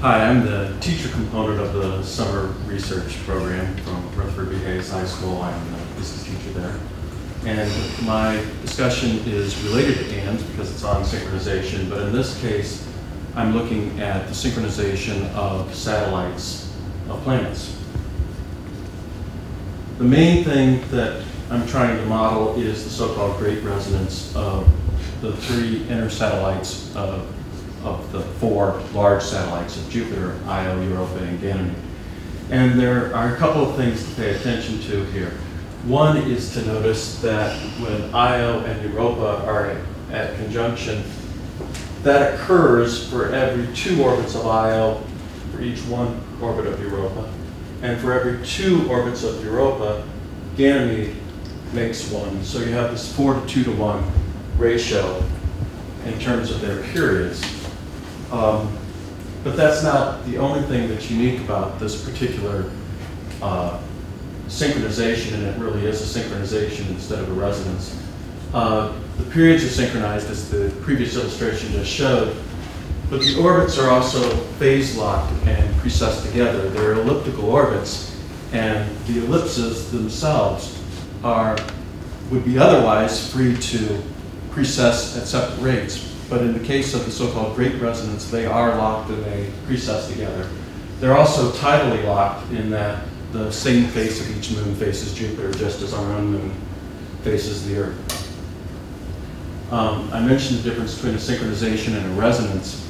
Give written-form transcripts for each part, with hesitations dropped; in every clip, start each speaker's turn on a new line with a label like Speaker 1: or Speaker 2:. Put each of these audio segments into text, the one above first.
Speaker 1: Hi, I'm the teacher component of the summer research program from Rutherford B. Hayes High School. I'm the physics teacher there. And my discussion is related to AND because it's on synchronization, but in this case, I'm looking at the synchronization of satellites of planets. The main thing that I'm trying to model is the so-called great resonance of the three inner satellites of the four large satellites of Jupiter, Io, Europa, and Ganymede. And there are a couple of things to pay attention to here. One is to notice that when Io and Europa are at conjunction, that occurs for every 2 orbits of Io, for each 1 orbit of Europa. And for every 2 orbits of Europa, Ganymede makes 1. So you have this 4 to 2 to 1 ratio in terms of their periods. But that's not the only thing that's unique about this particular synchronization, and it really is a synchronization instead of a resonance. The periods are synchronized, as the previous illustration just showed, but the orbits are also phase-locked and precessed together. They're elliptical orbits, and the ellipses themselves would be otherwise free to precess at separate rates. But in the case of the so-called great resonance, they are locked and they precess together. They're also tidally locked in that the same face of each moon faces Jupiter, just as our own moon faces the Earth. I mentioned the difference between a synchronization and a resonance.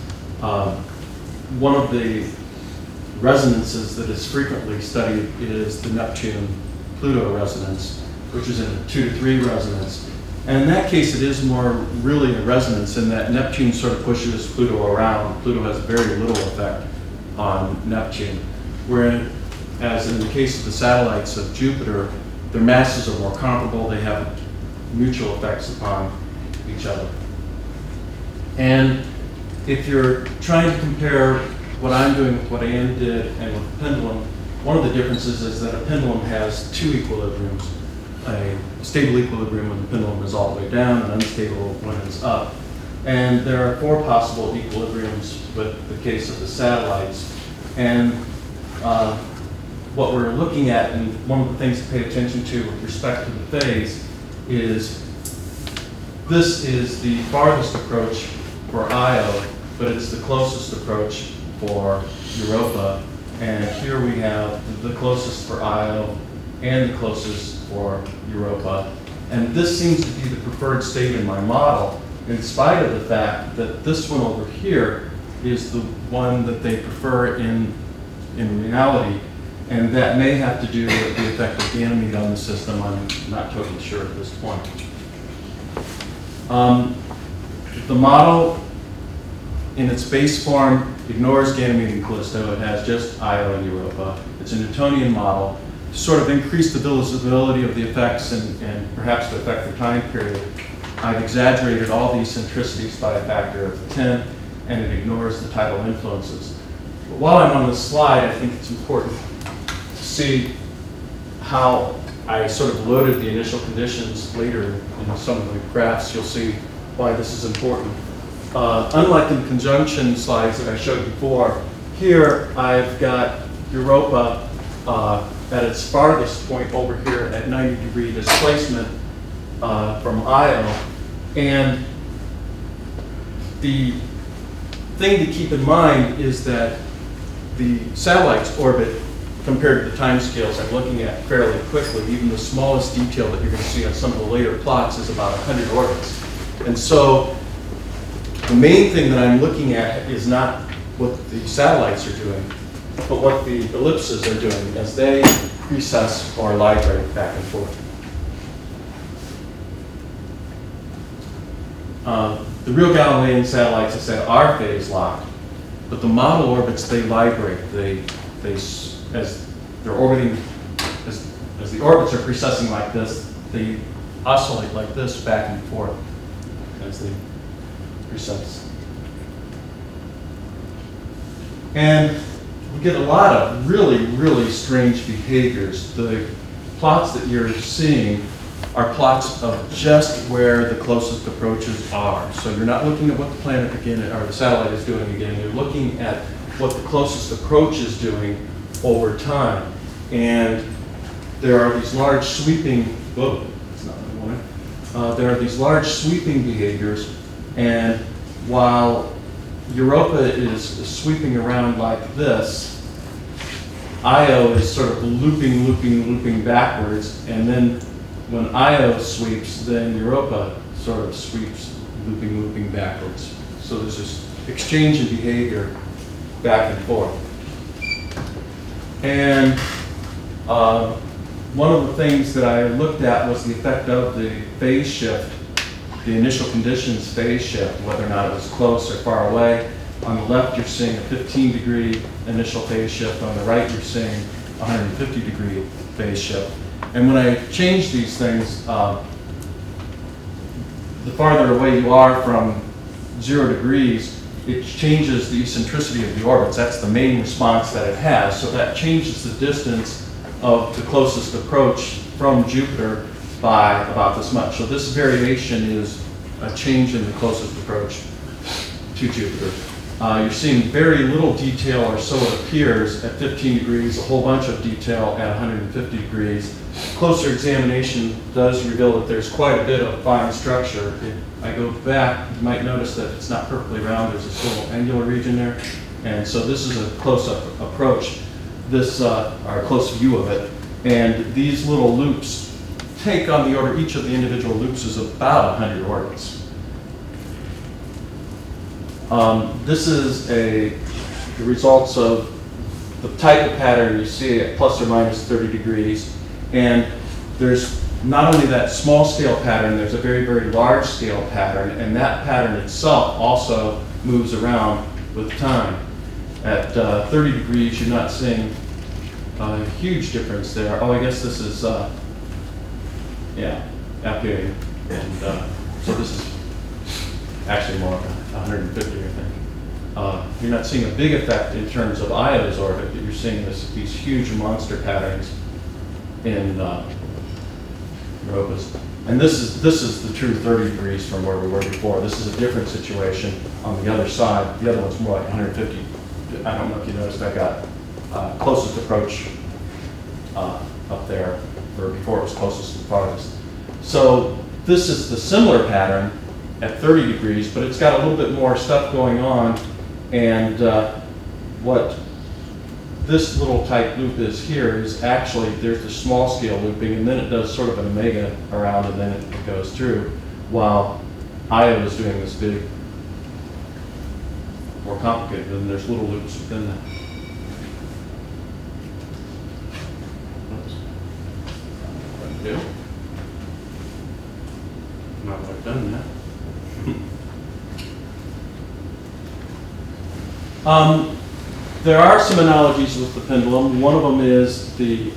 Speaker 1: One of the resonances that is frequently studied is the Neptune-Pluto resonance, which is in a 2 to 3 resonance. And in that case, it is more really a resonance in that Neptune sort of pushes Pluto around. Pluto has very little effect on Neptune. Whereas in the case of the satellites of Jupiter, their masses are more comparable. They have mutual effects upon each other. And if you're trying to compare what I'm doing with what Anne did and with the pendulum, one of the differences is that a pendulum has 2 equilibriums. A stable equilibrium when the pendulum is all the way down, and unstable when it's up. And there are 4 possible equilibriums with the case of the satellites. And what we're looking at, and one of the things to pay attention to with respect to the phase, is this is the farthest approach for Io, but it's the closest approach for Europa. And here we have the closest for Io and the closest for Europa. And this seems to be the preferred state in my model, in spite of the fact that this one over here is the one that they prefer in reality. And that may have to do with the effect of Ganymede on the system. I'm not totally sure at this point. The model, in its base form, ignores Ganymede and Callisto. It has just Io and Europa. It's a Newtonian model. To sort of increase the visibility of the effects and perhaps to affect the time period, I've exaggerated all these centricities by a factor of 10, and it ignores the tidal influences. But while I'm on this slide, I think it's important to see how I sort of loaded the initial conditions later in some of the graphs. You'll see why this is important. Unlike the conjunction slides that I showed before, here I've got Europa at its farthest point over here at 90-degree displacement from Io. And the thing to keep in mind is that the satellites orbit, compared to the time scales I'm looking at fairly quickly, even the smallest detail that you're going to see on some of the later plots is about 100 orbits. And so the main thing that I'm looking at is not what the satellites are doing, but what the ellipses are doing as they precess or librate back and forth. The real Galilean satellites, I said, are phase locked, but the model orbits, they librate. As they're orbiting, as the orbits are precessing like this, they oscillate like this back and forth as they precess. And we get a lot of really, really strange behaviors. The plots that you're seeing are plots of just where the closest approaches are. So you're not looking at what the planet again, or the satellite is doing again. You're looking at what the closest approach is doing over time. And there are these large sweeping, whoa, that's not what I wanted. There are these large sweeping behaviors, and while Europa is sweeping around like this, Io is sort of looping backwards, and then when Io sweeps, then Europa sort of sweeps looping backwards. So there's this exchange in behavior back and forth. And one of the things that I looked at was the effect of the phase shift, the initial conditions phase shift, whether or not it was close or far away. On the left, you're seeing a 15-degree initial phase shift. On the right, you're seeing a 150-degree phase shift. And when I change these things, the farther away you are from 0 degrees, it changes the eccentricity of the orbits. That's the main response that it has. So that changes the distance of the closest approach from Jupiter by about this much. So this variation is a change in the closest approach to Jupiter. You're seeing very little detail, or so it appears, at 15 degrees, a whole bunch of detail at 150 degrees. Closer examination does reveal that there's quite a bit of fine structure. If I go back, you might notice that it's not perfectly round. There's this little angular region there. And so this is a close-up approach, or a close view of it. And these little loops take on the order, each of the individual loops is about 100 orbits. This is the results of the type of pattern you see at plus or minus 30 degrees. And there's not only that small scale pattern, there's a very, very large scale pattern, and that pattern itself also moves around with time. At 30 degrees, you're not seeing a huge difference there. Oh, I guess this is, yeah, up here. And so this is actually more like 150, I think. You're not seeing a big effect in terms of Io's orbit, but you're seeing these huge monster patterns in Europa's. And this is the true 30 degrees from where we were before. This is a different situation on the other side. The other one's more like 150. I don't know if you noticed, I got closest approach up there, or before it was closest and farthest. So this is the similar pattern at 30 degrees, but it's got a little bit more stuff going on. And what this little type loop is here is actually, there's the small scale looping, and then it does sort of an omega around, and then it goes through, while Io is doing this big, more complicated, and there's little loops within that. What to do? Not what I've done yet. There are some analogies with the pendulum. One of them is the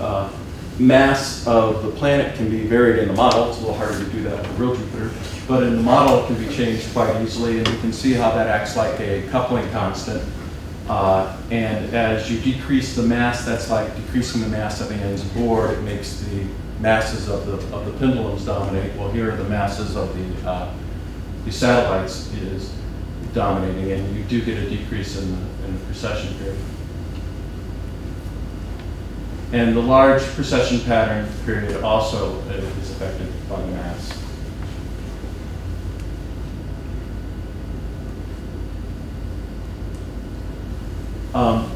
Speaker 1: mass of the planet can be varied in the model. It's a little harder to do that with real Jupiter, but in the model it can be changed quite easily, and you can see how that acts like a coupling constant. And as you decrease the mass, that's like decreasing the mass of Ann's board. It makes the masses of the pendulums dominate. Well, here the masses of the satellites is dominating, and you do get a decrease in the precession period. And the large precession pattern period also is affected by the mass.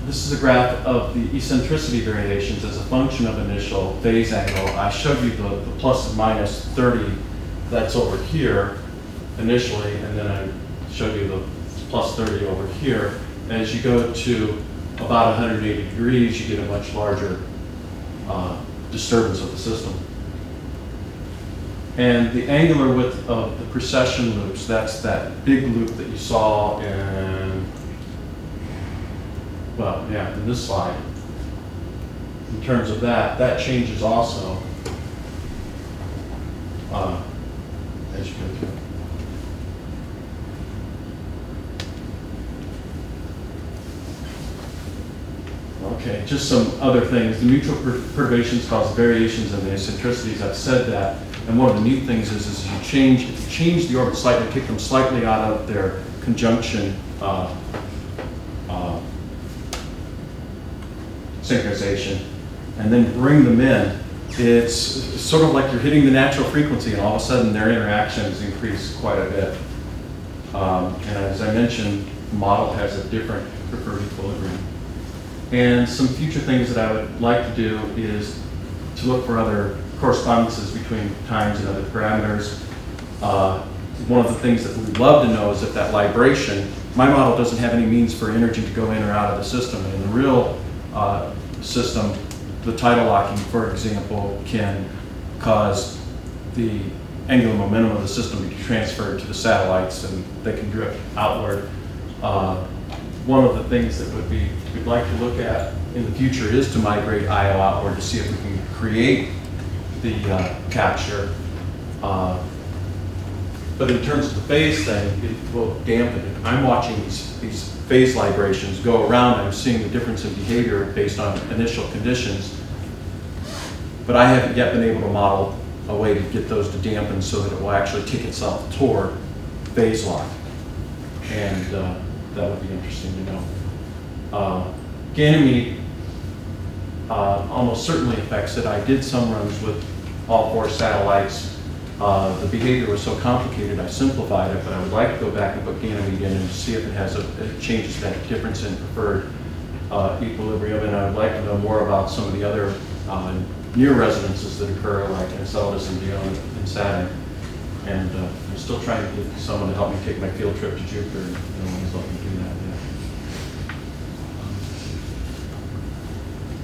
Speaker 1: This is a graph of the eccentricity variations as a function of initial phase angle. I showed you the plus and minus 30 that's over here initially, and then I showed you the plus 30 over here. As you go to about 180 degrees, you get a much larger disturbance of the system. And the angular width of the precession loops, that's that big loop that you saw in, well, yeah, in this slide. In terms of that changes also as you go through. Okay, just some other things. The neutral perturbations cause variations in the eccentricities. I've said that. And one of the neat things is if you change the orbit slightly, kick them slightly out of their conjunction synchronization and then bring them in, it's sort of like you're hitting the natural frequency and all of a sudden their interactions increase quite a bit. And as I mentioned, the model has a different preferred equilibrium. And some future things that I would like to do is to look for other correspondences between times and other parameters. One of the things that we'd love to know is if that libration, my model doesn't have any means for energy to go in or out of the system. And in the real system, the tidal locking, for example, can cause the angular momentum of the system to be transferred to the satellites and they can drift outward. One of the things that we'd like to look at in the future is to migrate IO outward to see if we can create the capture. But in terms of the phase thing, it will dampen it. I'm watching these phase librations go around. I'm seeing the difference in behavior based on initial conditions. But I haven't yet been able to model a way to get those to dampen so that it will actually kick itself toward phase lock. And that would be interesting to know. Ganymede almost certainly affects it. I did some runs with all 4 satellites. The behavior was so complicated, I simplified it, but I would like to go back and put Ganymede in and see if it changes that difference in preferred equilibrium. And I would like to know more about some of the other near resonances that occur, like Enceladus and Dione and Saturn. And I'm still trying to get someone to help me take my field trip to Jupiter. No one's helping me do that yet.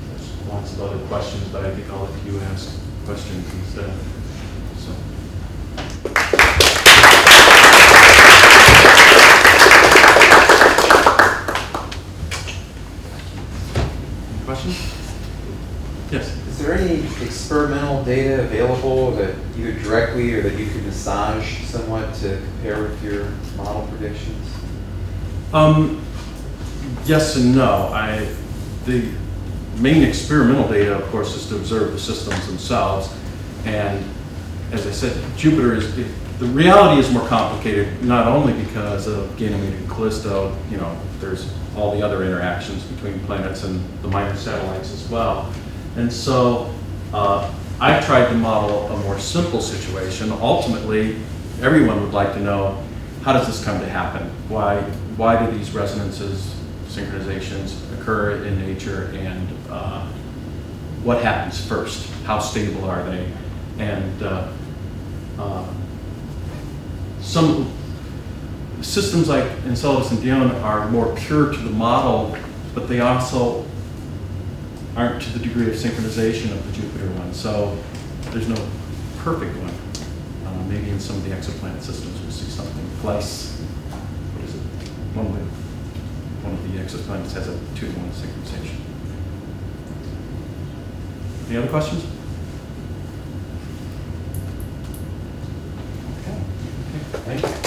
Speaker 1: There's lots of other questions, but I think I'll let you ask questions instead. So. Any questions? Yes.
Speaker 2: Is there any experimental data available that either directly or that you could massage somewhat to compare with your model predictions?
Speaker 1: Yes and no. The main experimental data, of course, is to observe the systems themselves. And as I said, Jupiter the reality is more complicated, not only because of Ganymede and Callisto, there's all the other interactions between planets and the minor satellites as well. And so I've tried to model a more simple situation. Ultimately, everyone would like to know, how does this come to happen? Why do these resonances, synchronizations occur in nature, and what happens first? How stable are they? And some systems like Enceladus and Dione are more pure to the model, but they also aren't to the degree of synchronization of the Jupiter one. So there's no perfect one. Maybe in some of the exoplanet systems we'll see something. Gliese, what is it? One of the exoplanets has a 2-to-1 synchronization. Any other questions? Okay. Thank you.